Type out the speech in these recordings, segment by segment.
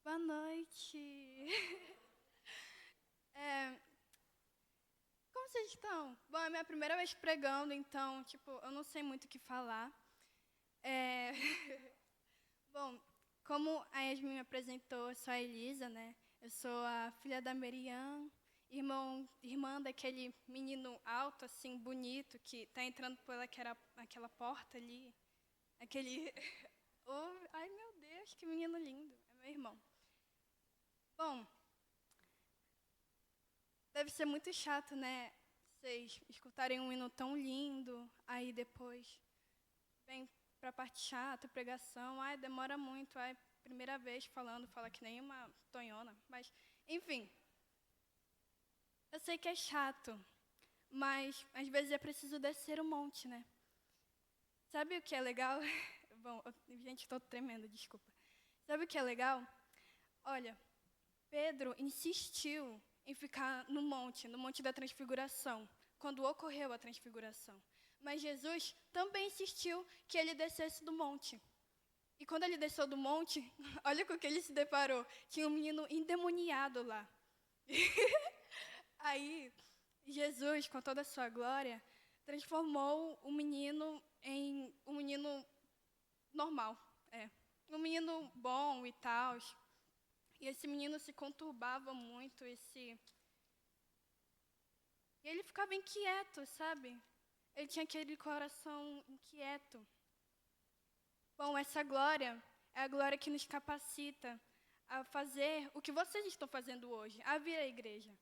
Boa noite. É, como vocês estão? Bom, é a minha primeira vez pregando, então, eu não sei muito o que falar. É, bom, como a Yasmin me apresentou, eu sou a Elisa, né? Eu sou a filha da Meriam, irmã daquele menino alto, assim, bonito, que tá entrando por aquela porta ali. Aquele... Oh, ai, meu Deus, que menino lindo. É meu irmão. Bom, deve ser muito chato, né? Vocês escutarem um hino tão lindo, aí depois vem pra parte chata, pregação, ai, demora muito, ai, primeira vez falando, fala que nem uma tonhona, mas, enfim. Eu sei que é chato, mas às vezes é preciso descer o monte, né? Sabe o que é legal? Bom, gente, estou tremendo, desculpa. Sabe o que é legal? Olha, Pedro insistiu em ficar no Monte da Transfiguração, quando ocorreu a transfiguração. Mas Jesus também insistiu que ele descesse do monte. E quando ele desceu do monte, olha com o que ele se deparou. Tinha um menino endemoniado lá. Aí, Jesus, com toda a sua glória, transformou o menino em um menino normal. Um menino bom e tal. E esse menino se conturbava muito, e ele ficava inquieto, sabe? Ele tinha aquele coração inquieto. Bom, essa glória é a glória que nos capacita a fazer o que vocês estão fazendo hoje, a vir à igreja.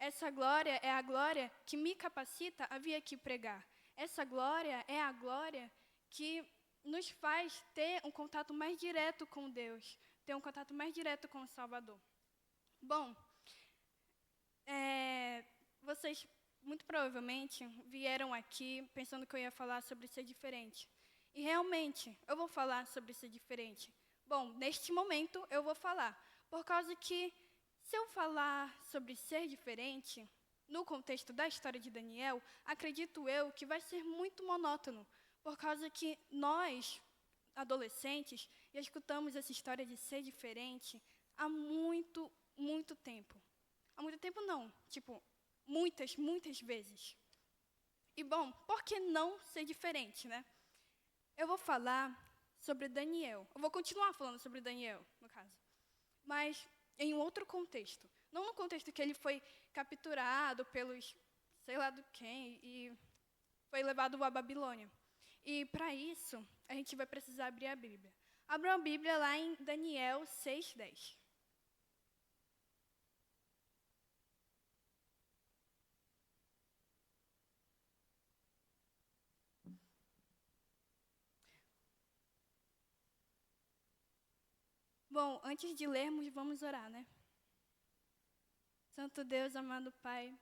Essa glória é a glória que me capacita a vir aqui pregar. Essa glória é a glória que nos faz ter um contato mais direto com Deus, ter um contato mais direto com o Salvador. Bom, vocês muito provavelmente vieram aqui pensando que eu ia falar sobre ser diferente. E realmente, eu vou falar sobre ser diferente. Bom, neste momento eu vou falar, por causa que se eu falar sobre ser diferente, no contexto da história de Daniel, acredito eu que vai ser muito monótono, por causa que nós, adolescentes, já escutamos essa história de ser diferente há muito, muito tempo. Há muito tempo não, muitas, muitas vezes. E bom, por que não ser diferente, né? Eu vou falar sobre Daniel. Eu vou continuar falando sobre Daniel, no caso. Mas em um outro contexto. Não no contexto que ele foi capturado pelos sei lá do quem e foi levado à Babilônia. E para isso, a gente vai precisar abrir a Bíblia. Abra a Bíblia lá em Daniel 6:10. Bom, antes de lermos, vamos orar, né? Santo Deus, amado Pai,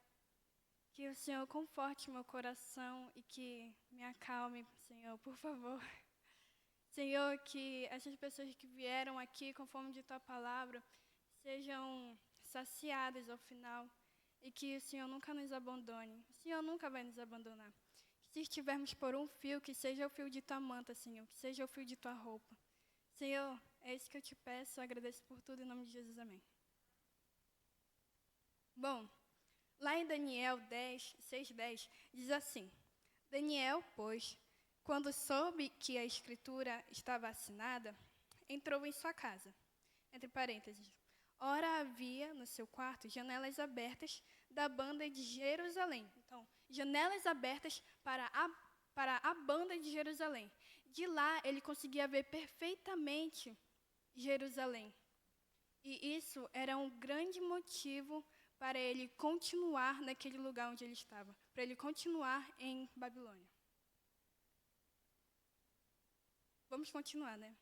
que o Senhor conforte meu coração e que me acalme, Senhor, por favor. Senhor, que essas pessoas que vieram aqui com fome de Tua palavra sejam saciadas ao final e que o Senhor nunca nos abandone. O Senhor nunca vai nos abandonar. Que se estivermos por um fio, que seja o fio de Tua manta, Senhor, que seja o fio de Tua roupa. Senhor, é isso que eu te peço, eu agradeço por tudo, em nome de Jesus, amém. Bom, lá em Daniel 6:10, diz assim: Daniel, pois, quando soube que a escritura estava assinada, entrou em sua casa. Entre parênteses, ora havia no seu quarto janelas abertas da banda de Jerusalém. Então, janelas abertas para a banda de Jerusalém. De lá, ele conseguia ver perfeitamente Jerusalém. E isso era um grande motivo para ele continuar naquele lugar onde ele estava, para ele continuar em Babilônia. Vamos continuar, né?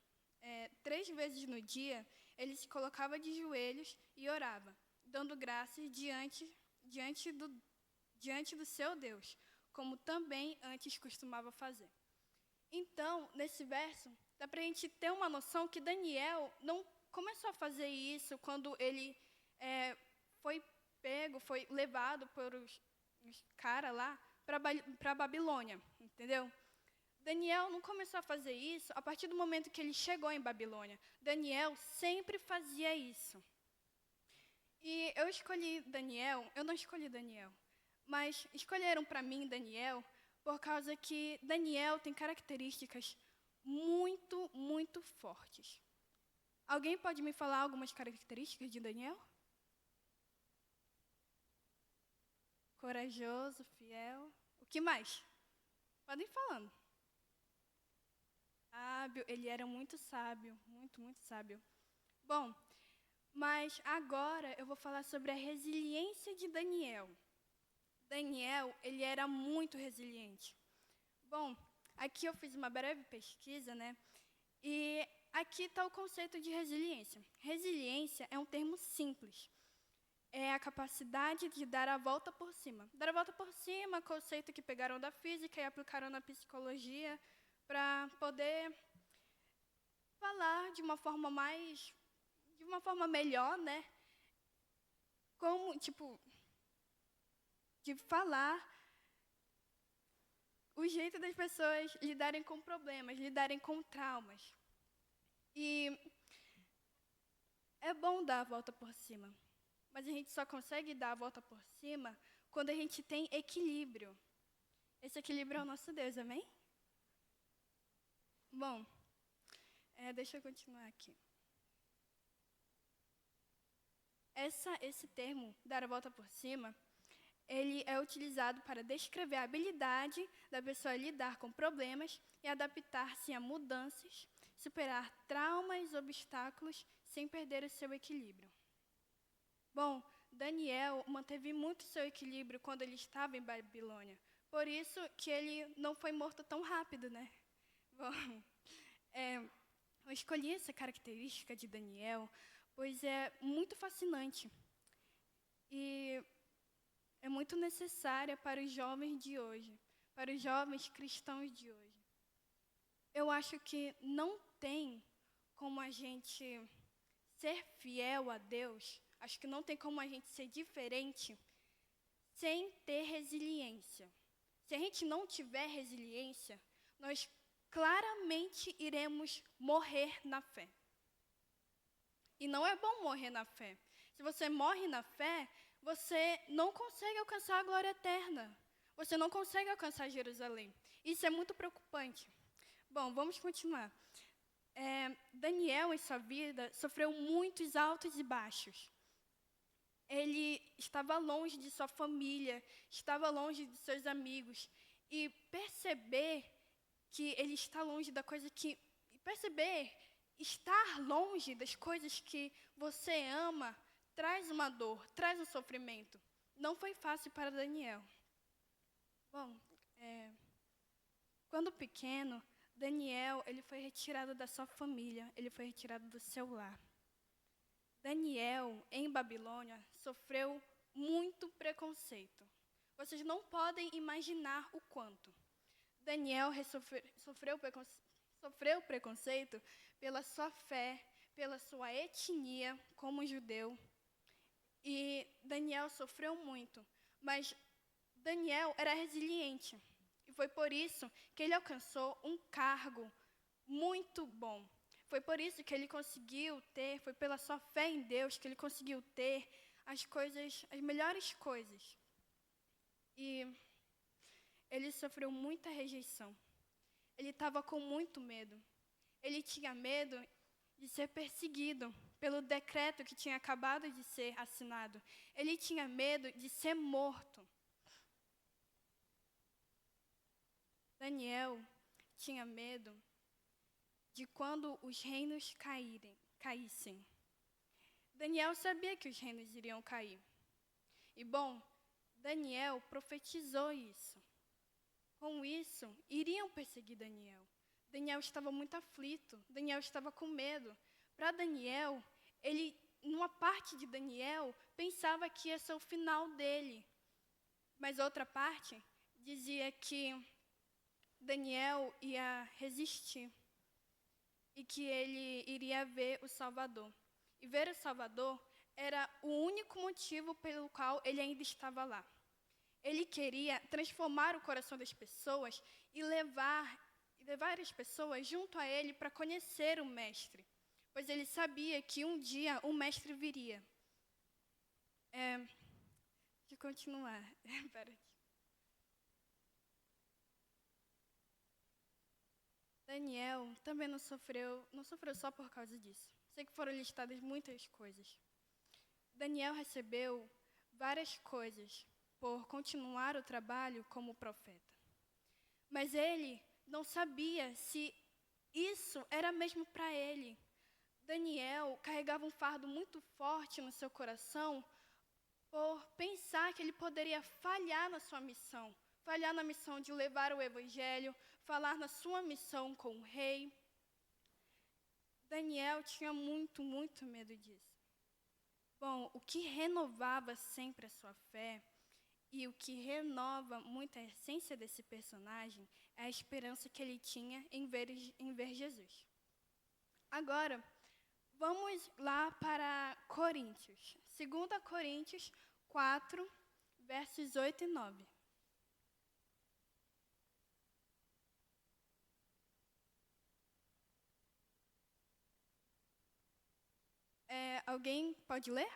3 vezes no dia, ele se colocava de joelhos e orava, dando graças diante do seu Deus, como também antes costumava fazer. Então, nesse verso, dá para a gente ter uma noção que Daniel não começou a fazer isso quando ele foi levado por os caras lá para a Babilônia, entendeu? Daniel não começou a fazer isso a partir do momento que ele chegou em Babilônia. Daniel sempre fazia isso. E eu não escolhi Daniel, mas escolheram para mim Daniel por causa que Daniel tem características muito, muito fortes. Alguém pode me falar algumas características de Daniel? Corajoso, fiel. O que mais? Podem ir falando. Sábio, ele era muito sábio, muito, muito sábio. Bom, mas agora eu vou falar sobre a resiliência de Daniel. Daniel, ele era muito resiliente. Bom, aqui eu fiz uma breve pesquisa, né? E aqui está o conceito de resiliência. Resiliência é um termo simples. É a capacidade de dar a volta por cima. Dar a volta por cima, conceito que pegaram da física e aplicaram na psicologia para poder falar de uma forma melhor, né? Como, de falar o jeito das pessoas lidarem com problemas, lidarem com traumas. E é bom dar a volta por cima, mas a gente só consegue dar a volta por cima quando a gente tem equilíbrio. Esse equilíbrio é o nosso Deus, amém? Bom, deixa eu continuar aqui. Esse termo, dar a volta por cima, ele é utilizado para descrever a habilidade da pessoa lidar com problemas e adaptar-se a mudanças, superar traumas, obstáculos, sem perder o seu equilíbrio. Bom, Daniel manteve muito seu equilíbrio quando ele estava em Babilônia. Por isso que ele não foi morto tão rápido, né? Bom, eu escolhi essa característica de Daniel, pois é muito fascinante e é muito necessária para os jovens de hoje, para os jovens cristãos de hoje. Eu acho que não tem como a gente ser fiel a Deus, acho que não tem como a gente ser diferente sem ter resiliência. Se a gente não tiver resiliência, nós claramente iremos morrer na fé. E não é bom morrer na fé. Se você morre na fé, você não consegue alcançar a glória eterna. Você não consegue alcançar Jerusalém. Isso é muito preocupante. Bom, vamos continuar. Daniel, em sua vida, sofreu muitos altos e baixos. Ele estava longe de sua família, estava longe de seus amigos. E perceber que ele está longe da coisa que... Perceber, estar longe das coisas que você ama, traz uma dor, traz um sofrimento. Não foi fácil para Daniel. Bom, quando pequeno, Daniel, ele foi retirado da sua família, ele foi retirado do seu lar. Daniel, em Babilônia, sofreu muito preconceito. Vocês não podem imaginar o quanto. Daniel sofreu preconceito pela sua fé, pela sua etnia como judeu. E Daniel sofreu muito, mas Daniel era resiliente. E foi por isso que ele alcançou um cargo muito bom. Foi por isso que ele conseguiu ter, foi pela sua fé em Deus que ele conseguiu ter as melhores coisas. E ele sofreu muita rejeição. Ele estava com muito medo. Ele tinha medo de ser perseguido pelo decreto que tinha acabado de ser assinado. Ele tinha medo de ser morto. Daniel tinha medo de quando os reinos caíssem. Daniel sabia que os reinos iriam cair. E, bom, Daniel profetizou isso. Com isso, iriam perseguir Daniel. Daniel estava muito aflito, Daniel estava com medo. Para Daniel, numa parte de Daniel, pensava que ia ser o final dele. Mas outra parte dizia que Daniel ia resistir e que ele iria ver o Salvador. E ver o Salvador era o único motivo pelo qual ele ainda estava lá. Ele queria transformar o coração das pessoas e várias pessoas junto a ele para conhecer o mestre, pois ele sabia que um dia o mestre viria. De continuar. Pera aqui. Daniel também não sofreu só por causa disso. Sei que foram listadas muitas coisas. Daniel recebeu várias coisas por continuar o trabalho como profeta. Mas ele não sabia se isso era mesmo para ele. Daniel carregava um fardo muito forte no seu coração por pensar que ele poderia falhar na sua missão, falhar na missão de levar o evangelho, falar na sua missão com o rei. Daniel tinha muito, muito medo disso. Bom, o que renovava sempre a sua fé e o que renova muito a essência desse personagem é a esperança que ele tinha em ver Jesus. Agora, vamos lá para Coríntios. 2 Coríntios 4, versos 8 e 9. Alguém pode ler?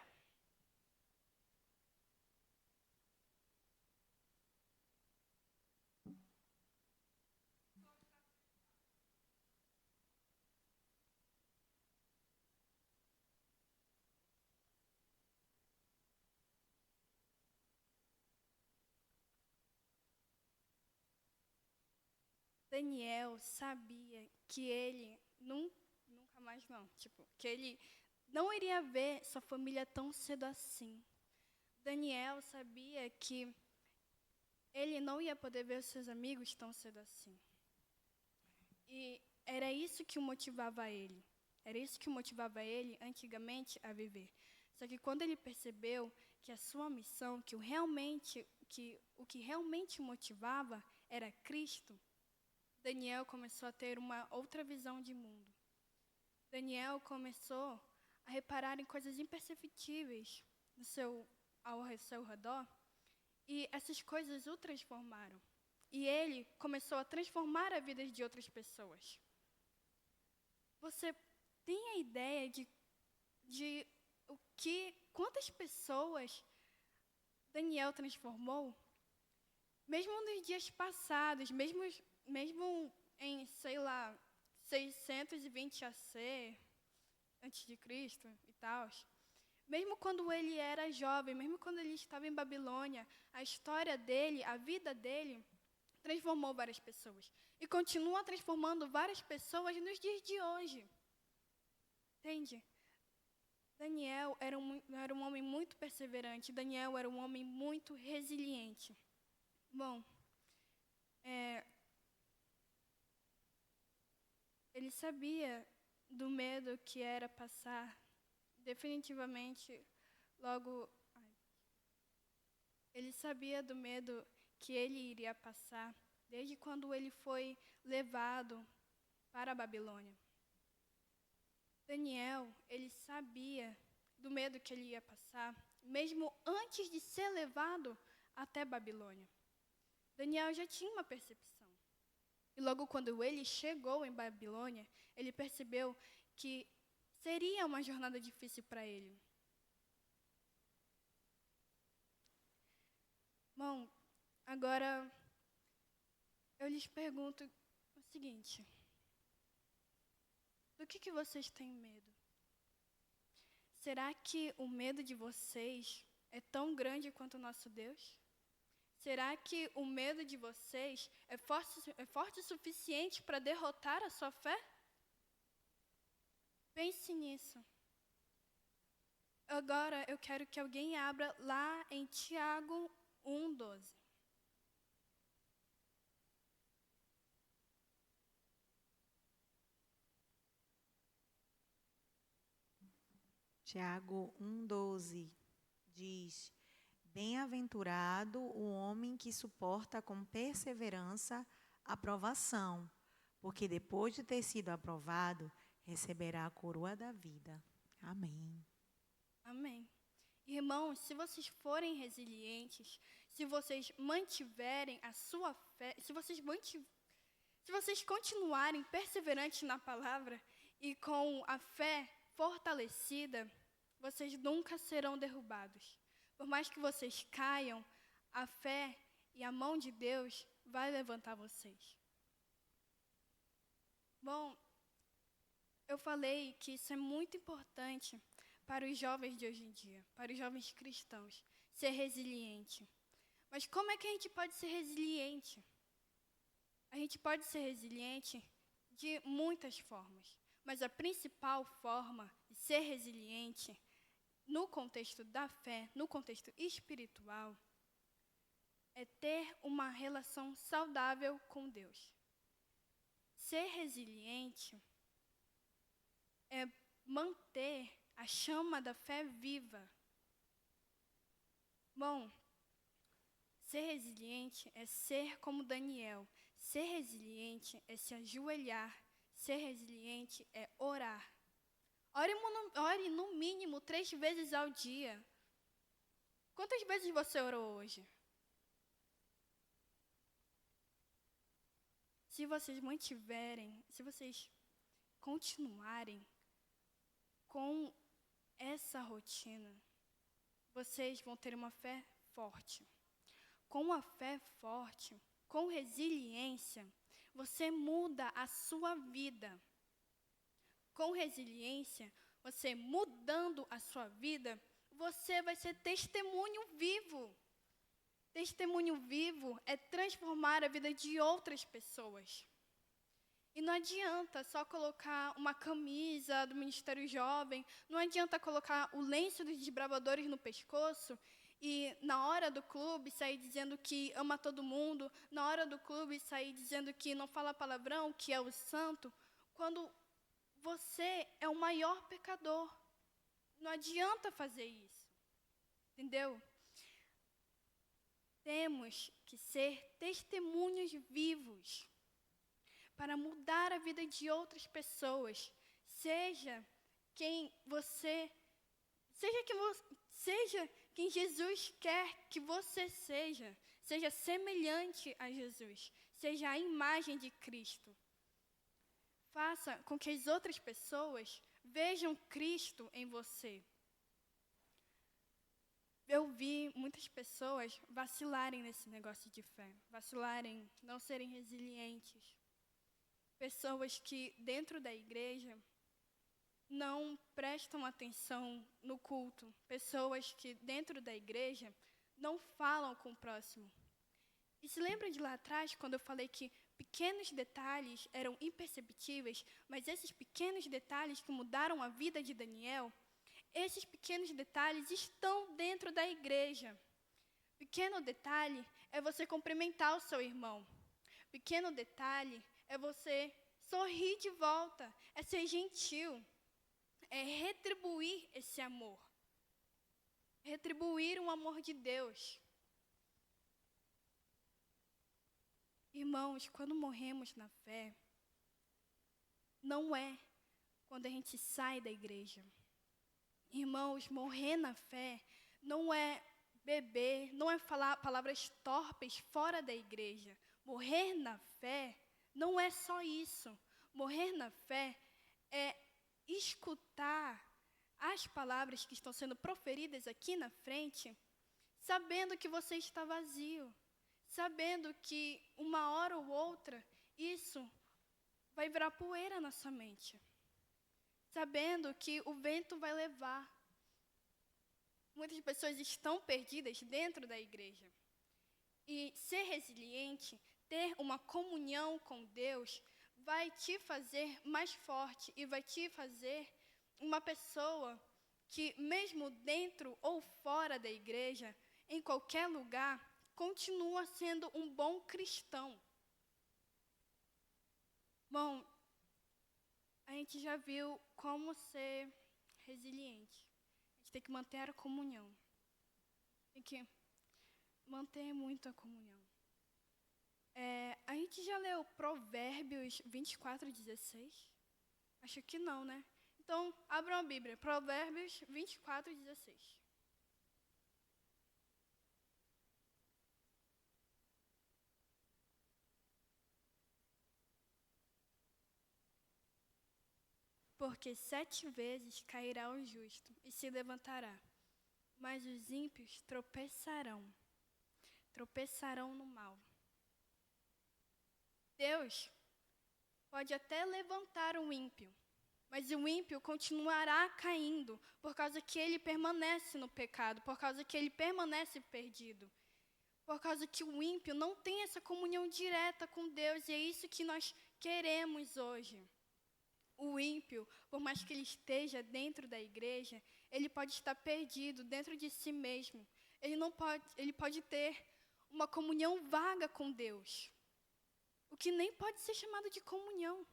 Daniel sabia que ele nunca mais não, que ele não iria ver sua família tão cedo assim. Daniel sabia que ele não ia poder ver os seus amigos tão cedo assim. E era isso que o motivava ele. Era isso que o motivava ele, antigamente, a viver. Só que quando ele percebeu que a sua missão, o que realmente o motivava era Cristo, Daniel começou a ter uma outra visão de mundo. Daniel começou a reparar em coisas imperceptíveis ao seu redor, e essas coisas o transformaram. E ele começou a transformar a vida de outras pessoas. Você tem a ideia de quantas pessoas Daniel transformou? Mesmo nos dias passados, mesmo em, 620 AC, antes de Cristo e tal, mesmo quando ele era jovem, mesmo quando ele estava em Babilônia, a história dele, a vida dele, transformou várias pessoas. E continua transformando várias pessoas nos dias de hoje. Entende? Daniel era um homem muito perseverante. Daniel era um homem muito resiliente. Bom, ele sabia do medo que era passar, definitivamente, ele sabia do medo que ele iria passar desde quando ele foi levado para a Babilônia. Daniel, ele sabia do medo que ele ia passar, mesmo antes de ser levado até Babilônia. Daniel já tinha uma percepção. E logo quando ele chegou em Babilônia, ele percebeu que seria uma jornada difícil para ele. Bom, agora eu lhes pergunto o seguinte: do que vocês têm medo? Será que o medo de vocês é tão grande quanto o nosso Deus? Será que o medo de vocês é forte o suficiente para derrotar a sua fé? Pense nisso. Agora eu quero que alguém abra lá em Tiago 1:12. Tiago 1:12 diz: Bem-aventurado o homem que suporta com perseverança a provação, porque depois de ter sido aprovado, receberá a coroa da vida. Amém. Amém. Irmãos, se vocês forem resilientes, se vocês mantiverem a sua fé, Se vocês continuarem perseverantes na palavra e com a fé fortalecida, vocês nunca serão derrubados. Por mais que vocês caiam, a fé e a mão de Deus vai levantar vocês. Bom, eu falei que isso é muito importante para os jovens de hoje em dia, para os jovens cristãos, ser resiliente. Mas como é que a gente pode ser resiliente? A gente pode ser resiliente de muitas formas, mas a principal forma de ser resiliente no contexto da fé, no contexto espiritual, é ter uma relação saudável com Deus. Ser resiliente é manter a chama da fé viva. Bom, ser resiliente é ser como Daniel. Ser resiliente é se ajoelhar. Ser resiliente é orar. Ore no mínimo 3 vezes ao dia. Quantas vezes você orou hoje? Se vocês mantiverem, se vocês continuarem com essa rotina, vocês vão ter uma fé forte. Com a fé forte, com resiliência, você muda a sua vida. Com resiliência, você mudando a sua vida, você vai ser testemunho vivo. Testemunho vivo é transformar a vida de outras pessoas. E não adianta só colocar uma camisa do Ministério Jovem, não adianta colocar o lenço dos desbravadores no pescoço e na hora do clube sair dizendo que ama todo mundo, na hora do clube sair dizendo que não fala palavrão, que é o santo, quando você é o maior pecador. Não adianta fazer isso. Entendeu? Temos que ser testemunhos vivos para mudar a vida de outras pessoas. Seja quem Jesus quer que você seja. Seja semelhante a Jesus. Seja a imagem de Cristo. Faça com que as outras pessoas vejam Cristo em você. Eu vi muitas pessoas vacilarem nesse negócio de fé. Vacilarem, não serem resilientes. Pessoas que, dentro da igreja, não prestam atenção no culto. Pessoas que, dentro da igreja, não falam com o próximo. E se lembra de lá atrás, quando eu falei que pequenos detalhes eram imperceptíveis, mas esses pequenos detalhes que mudaram a vida de Daniel, esses pequenos detalhes estão dentro da igreja. Pequeno detalhe é você cumprimentar o seu irmão. Pequeno detalhe é você sorrir de volta, é ser gentil, é retribuir esse amor. Retribuir o amor de Deus. Irmãos, quando morremos na fé, não é quando a gente sai da igreja. Irmãos, morrer na fé não é beber, não é falar palavras torpes fora da igreja. Morrer na fé não é só isso. Morrer na fé é escutar as palavras que estão sendo proferidas aqui na frente, sabendo que você está vazio, sabendo que uma hora ou outra isso vai virar poeira na sua mente. Sabendo que o vento vai levar. Muitas pessoas estão perdidas dentro da igreja. E ser resiliente, ter uma comunhão com Deus, vai te fazer mais forte e vai te fazer uma pessoa que, mesmo dentro ou fora da igreja, em qualquer lugar, continua sendo um bom cristão. Bom, a gente já viu como ser resiliente. A gente tem que manter a comunhão. Tem que manter muito a comunhão. A gente já leu Provérbios 24:16? Acho que não, né? Então, abram a Bíblia. Provérbios 24:16. Porque 7 vezes cairá o justo e se levantará, mas os ímpios tropeçarão no mal. Deus pode até levantar um ímpio, mas o ímpio continuará caindo, por causa que ele permanece no pecado, por causa que ele permanece perdido, por causa que o ímpio não tem essa comunhão direta com Deus, e é isso que nós queremos hoje. O ímpio, por mais que ele esteja dentro da igreja, ele pode estar perdido dentro de si mesmo. Ele pode ter uma comunhão vaga com Deus, o que nem pode ser chamado de comunhão.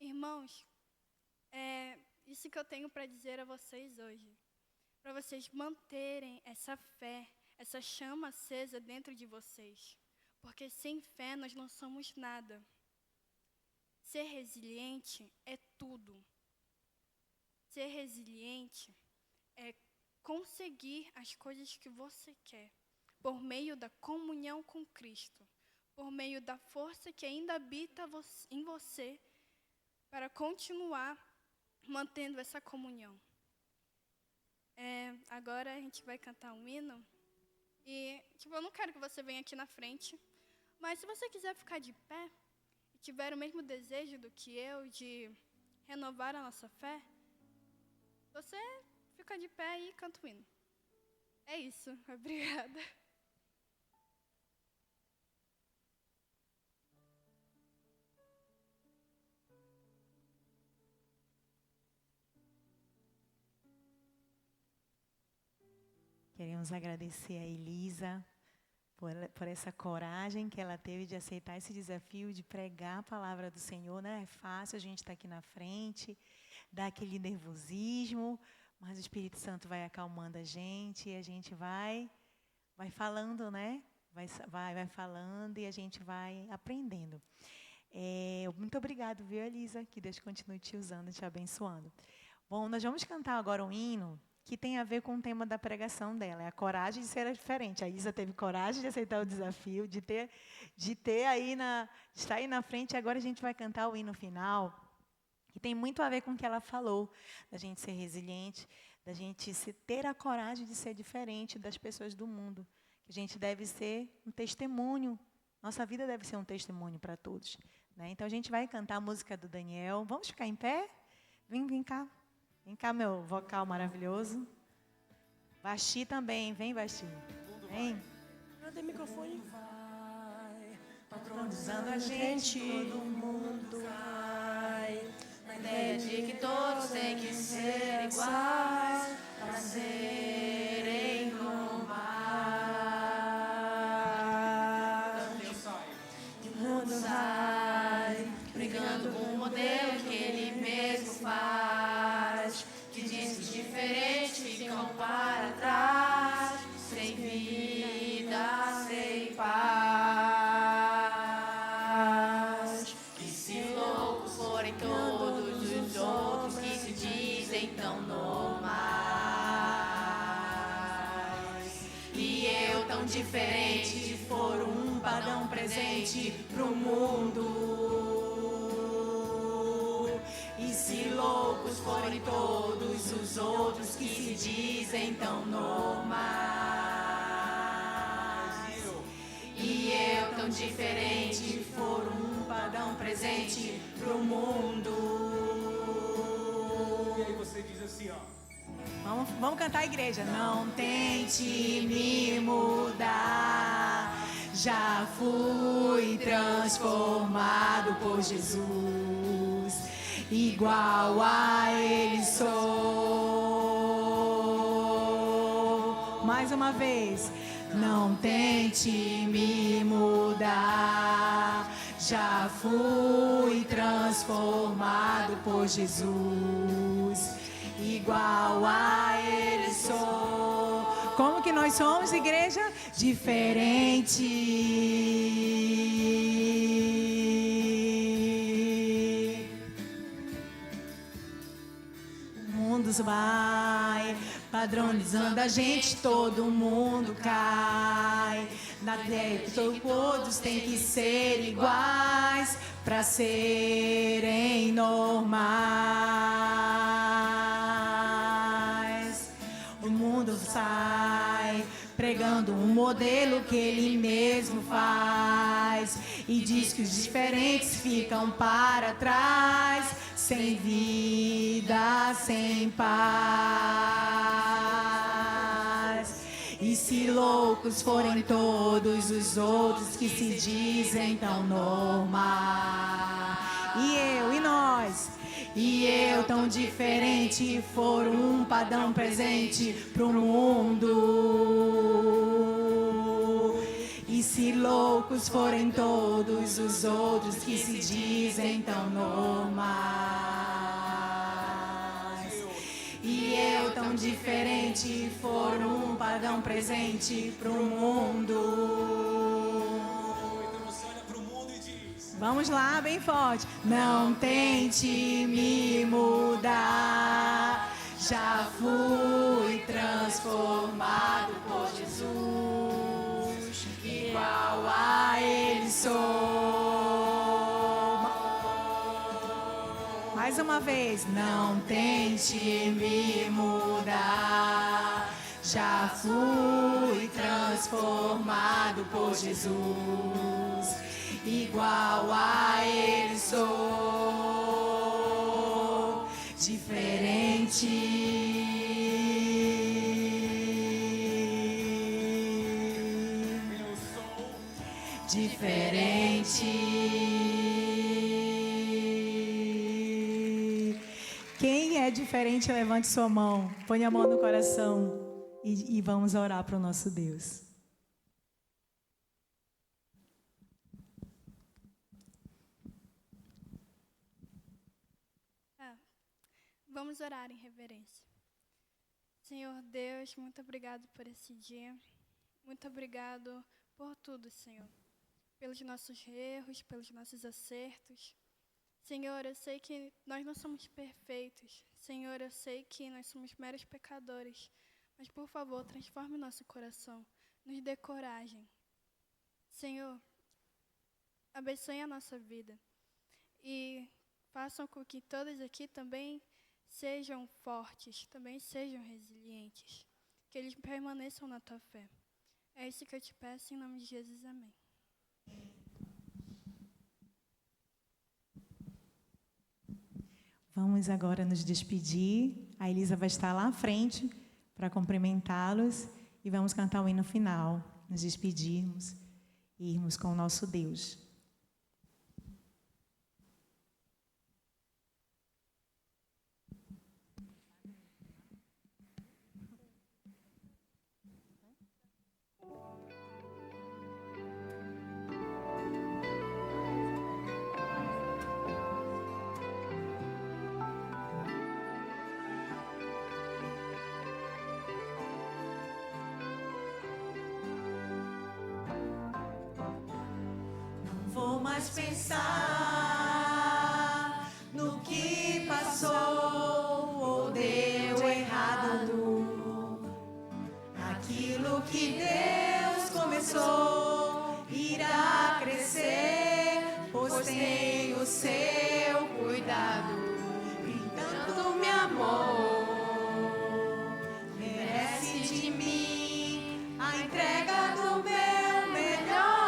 Irmãos, é isso que eu tenho para dizer a vocês hoje. Para vocês manterem essa fé, essa chama acesa dentro de vocês. Porque sem fé nós não somos nada. Ser resiliente é tudo. Ser resiliente é conseguir as coisas que você quer por meio da comunhão com Cristo, por meio da força que ainda habita em você, para continuar mantendo essa comunhão. Agora a gente vai cantar um hino. E eu não quero que você venha aqui na frente, mas se você quiser ficar de pé e tiver o mesmo desejo do que eu de renovar a nossa fé, você fica de pé e canta o hino. É isso. Obrigada. Queremos agradecer a Elisa por essa coragem que ela teve de aceitar esse desafio de pregar a palavra do Senhor. Não é fácil a gente estar aqui na frente, dá aquele nervosismo, mas o Espírito Santo vai acalmando a gente e a gente vai falando, né? Vai falando e a gente vai aprendendo. Muito obrigado, viu, Elisa? Que Deus continue te usando, te abençoando. Bom, nós vamos cantar agora um hino que tem a ver com o tema da pregação dela, é a coragem de ser diferente. A Isa teve coragem de aceitar o desafio, de estar aí na frente, e agora a gente vai cantar o hino final, que tem muito a ver com o que ela falou, da gente ser resiliente, da gente ter a coragem de ser diferente das pessoas do mundo, que a gente deve ser um testemunho, nossa vida deve ser um testemunho para todos, né? Então, a gente vai cantar a música do Daniel. Vamos ficar em pé? Vem cá. Vem cá, meu vocal maravilhoso. Basti também. Vem, Basti. Vem. Cadê o microfone? Patronizando a gente. Todo mundo vai. Na ideia de que todos têm que ser iguais. Pra serem normais. E o mundo sai. Brigando com o modelo que ele mesmo faz. Que diz que diferente ficam para trás, sem vida, sem paz. E se loucos forem todos os outros que se dizem tão normais, e eu tão diferente de for um padrão presente pro mundo. E se loucos forem todos os outros que se dizem tão normais, e eu tão diferente for um padrão presente pro mundo. E aí você diz assim, ó. Vamos cantar a igreja. Não tente me mudar, já fui transformado por Jesus. Igual a Ele sou. Mais uma vez. Não tente me mudar, já fui transformado por Jesus. Igual a Ele sou. Como que nós somos, igreja? Diferente. Vai padronizando a gente, todo mundo cai. Na ideia que todos têm que ser iguais para serem normais. O mundo sai pregando um modelo que ele mesmo faz e diz que os diferentes ficam para trás, sem vida, sem paz. E se loucos forem todos os outros que se dizem tão normais, e eu e nós, e eu tão diferente, for um padrão presente pro mundo. E se loucos forem todos os outros que se dizem tão normais, e eu tão diferente, for um padrão presente pro mundo. Vamos lá, bem forte. Não tente me mudar, já fui transformado por Jesus, igual a Ele sou. Mais uma vez. Não tente me mudar, já fui transformado por Jesus, igual a Ele sou, diferente. Diferente. Quem é diferente, levante sua mão, põe a mão no coração e vamos orar para o nosso Deus. Vamos orar em reverência. Senhor Deus, muito obrigado por esse dia. Muito obrigado por tudo, Senhor. Pelos nossos erros, pelos nossos acertos. Senhor, eu sei que nós não somos perfeitos. Senhor, eu sei que nós somos meros pecadores. Mas, por favor, transforme o nosso coração. Nos dê coragem. Senhor, abençoe a nossa vida. E façam com que todos aqui também sejam fortes, também sejam resilientes, que eles permaneçam na tua fé. É isso que eu te peço, em nome de Jesus, amém. Vamos agora nos despedir. A Elisa vai estar lá à frente para cumprimentá-los e vamos cantar o hino final, nos despedirmos e irmos com o nosso Deus. Vou mais pensar no que passou ou deu errado. Aquilo que Deus começou irá crescer, pois tem o seu cuidado. E tanto me amou, merece de mim a entrega do meu melhor.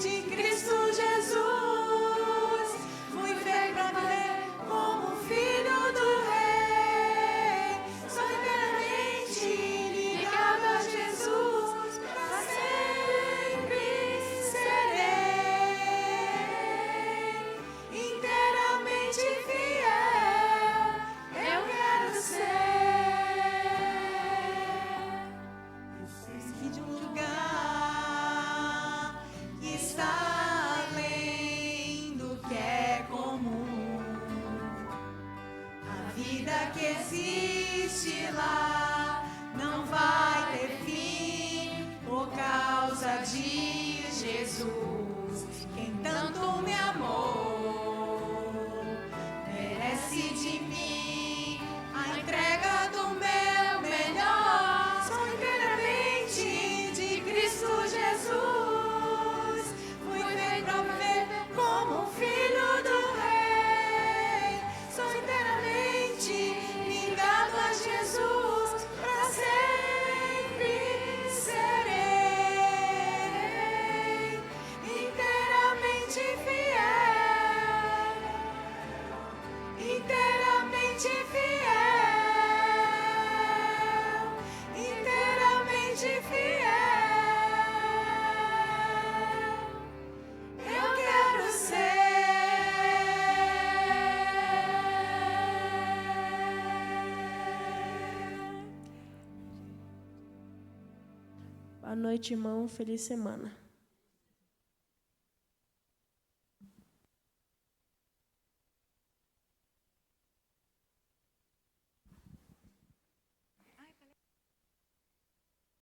De Cristo Jesus, fui feito para viver como filho do Rei. Sou inteiramente ligado a Jesus, para sempre serei. Inteiramente fiel, eu quero ser. Que de um lugar está além do que é comum. A vida que existe lá não vai ter fim por causa de Jesus. Quem tanto me amou merece de mim a entrega Boa noite, irmão. Feliz semana.